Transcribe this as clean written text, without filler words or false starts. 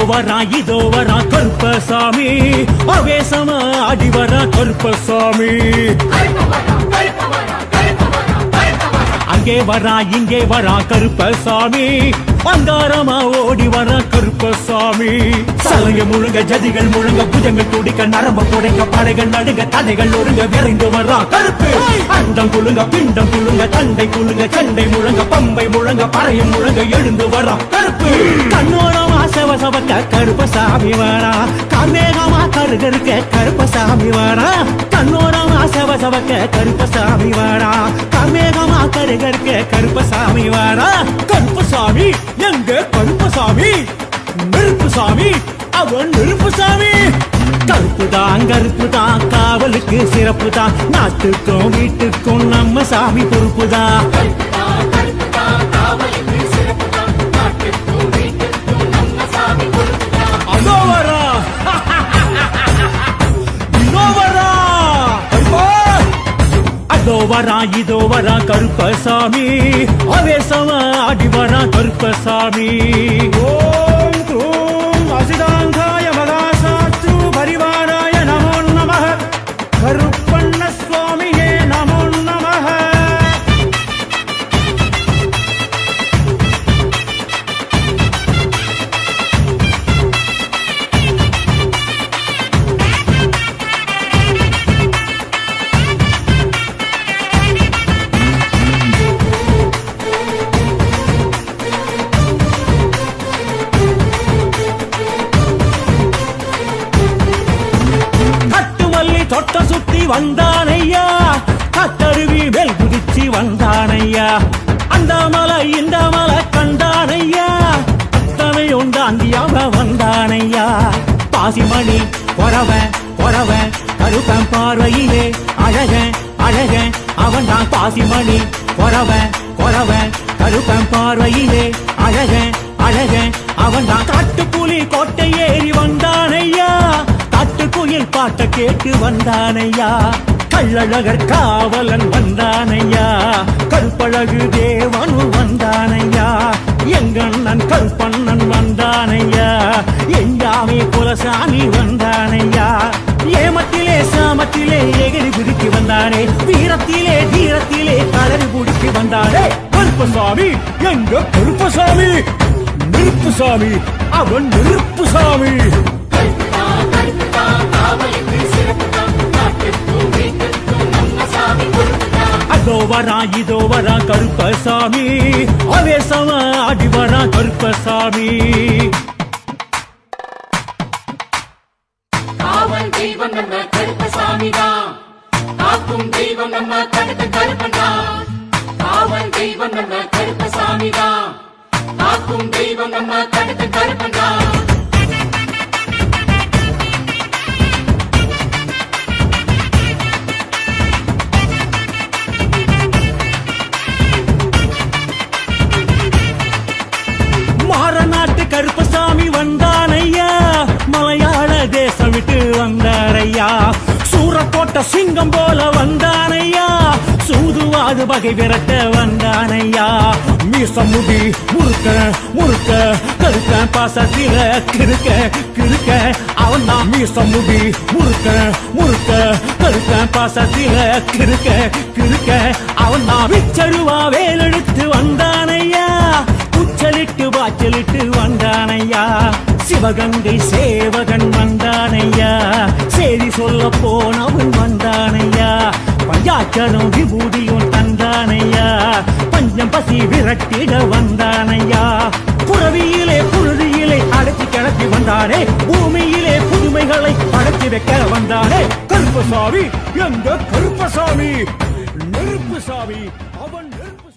வரா இதோ வரா கருப்பசாமி ஆவேசமா ஆடி வரா கருப்பசாமி அங்கே வரா இங்கே வரா கருப்பசாமி அங்காரமா ஓடி வர கருப்பசாமி சலங்க முழுங்க ஜதிகள் முழுங்க புஜங்கள் துடிக்க நரம்ப புடைக்க படைகள் நடுங்க தடைகள் ஒருங்க விரைந்து வரா கருப்பு அண்டம் குழுங்க பிண்டம் குழுங்க தண்டை குழுங்க சண்டை முழங்க பம்பை முழங்க பறையும் முழங்க எழுந்து வரா கருப்பு கண்ணோரமா சவசவக்க கருப்பசாமி வரா கார்மேகமா கருகருக்க கருப்பசாமி வரா கண்ணோரமா சவசவக்க கருப்பசாமி வரா கார்மேகமா கருகருக்க கருப்பசாமி வரா கருப்பசாமி எங்க கருப்பசாமி நெருப்புசாமி அவன் நெருப்புசாமி கருப்புதான் காவலுக்கு சிறப்புதான் நாட்டுக்கும் வீட்டுக்கும் நம்ம சாமி பொறுப்புதான் வரா இதோ வரா கருப்பசாமி ஆவேசமா ஆடி வரா கருப்பசாமி ஓம் க்ரூம் அசிதாங்காய மகாசாஸ்து பரிவாராய நமோ நமः கருப்பண்ண சுவாமியே நமோ நமः தொட்ட சுத்தி வந்தானையா கட்டருவி மேல் குதிச்சு வந்தானையா அந்த மலை இந்த மலை கண்டானையா அத்தனை உண்டாந்தியாக வந்தானையா பாசிமணி பொறவன் பொறவன் கருப்பன் பார்வையிலே அழக அழக அவன் தான் பாசிமணி பொறவன் பொறவன் கருப்பன் பார்வையிலே அழக அழக அவன் தான் காட்டுப்புலி கோட்டை ஏறி வந்தானையா காட்டுக்குயில் பாட்ட கேட்டு வந்தானையா கள்ளழகர் காவலன் வந்தானையா கருப்பழகு தேவனு வந்தானையா எங்கண்ணன் கருப்பண்ணன் வந்தானையா எங்காமே குலசாமி வந்தானையா ஏமத்திலே சாமத்திலே எகிரி குதிக்கு வந்தானே வீரத்திலே தீரத்திலே கலரி குடிக்கு வந்தானே கருப்பசாமி எங்க கருப்பசாமி நெருப்புசாமி அவன் நெருப்புசாமி அதோ வரா இதோ வரா கருப்பசாமி ஆவேசமா ஆடி வரா கருப்பசாமி காவல் தெய்வம் நம்ம கருப்பசாமி தான் காக்கும் தெய்வம் நம்ம கடுத்த கருப்பன் தான் காவல் தெய்வம் நம்ம கருப்பசாமி தான் காக்கும் தெய்வம் நம்ம கடுத்த கருப்பன் தான் கருப்பசாமி வந்தானையா மலையாள தேசம் விட்டு வந்தாரையா சூரக்கோட்ட சிங்கம் போல வந்தானையா சூதுவாது பகை விரட்ட வந்தானையா மீசம் முடி முறுக்க முறுக்க கருக்க பாசத்தில கிருக்க கிருக்க அவன் தான் மீசம் முடி முறுக்க முறுக்க கருக்க பாசத்தில கிருக்க கிருக்க அவன் தான் விச்சருவா வேலெடுத்து வந்தானையா உச்சலிட்டு வாச்சலிட்டு வந்தானையா சிவகங்கை சேவகன் வந்தானையா சேதி சொல்ல போனவன் வந்தானையா பஞ்சாட்சரம் விபூதியும் தந்தானையா பஞ்சம் பசி விரட்டிட வந்தானையா புறவியிலே புழுதியிலே அடைச்சி கிளப்பி வந்தானே பூமியிலே புதுமைகளை படைச்சி வைக்க வந்தானே கருப்பசாமி எங்க கருப்பசாமி நெருப்புசாமி அவன் நெருப்பு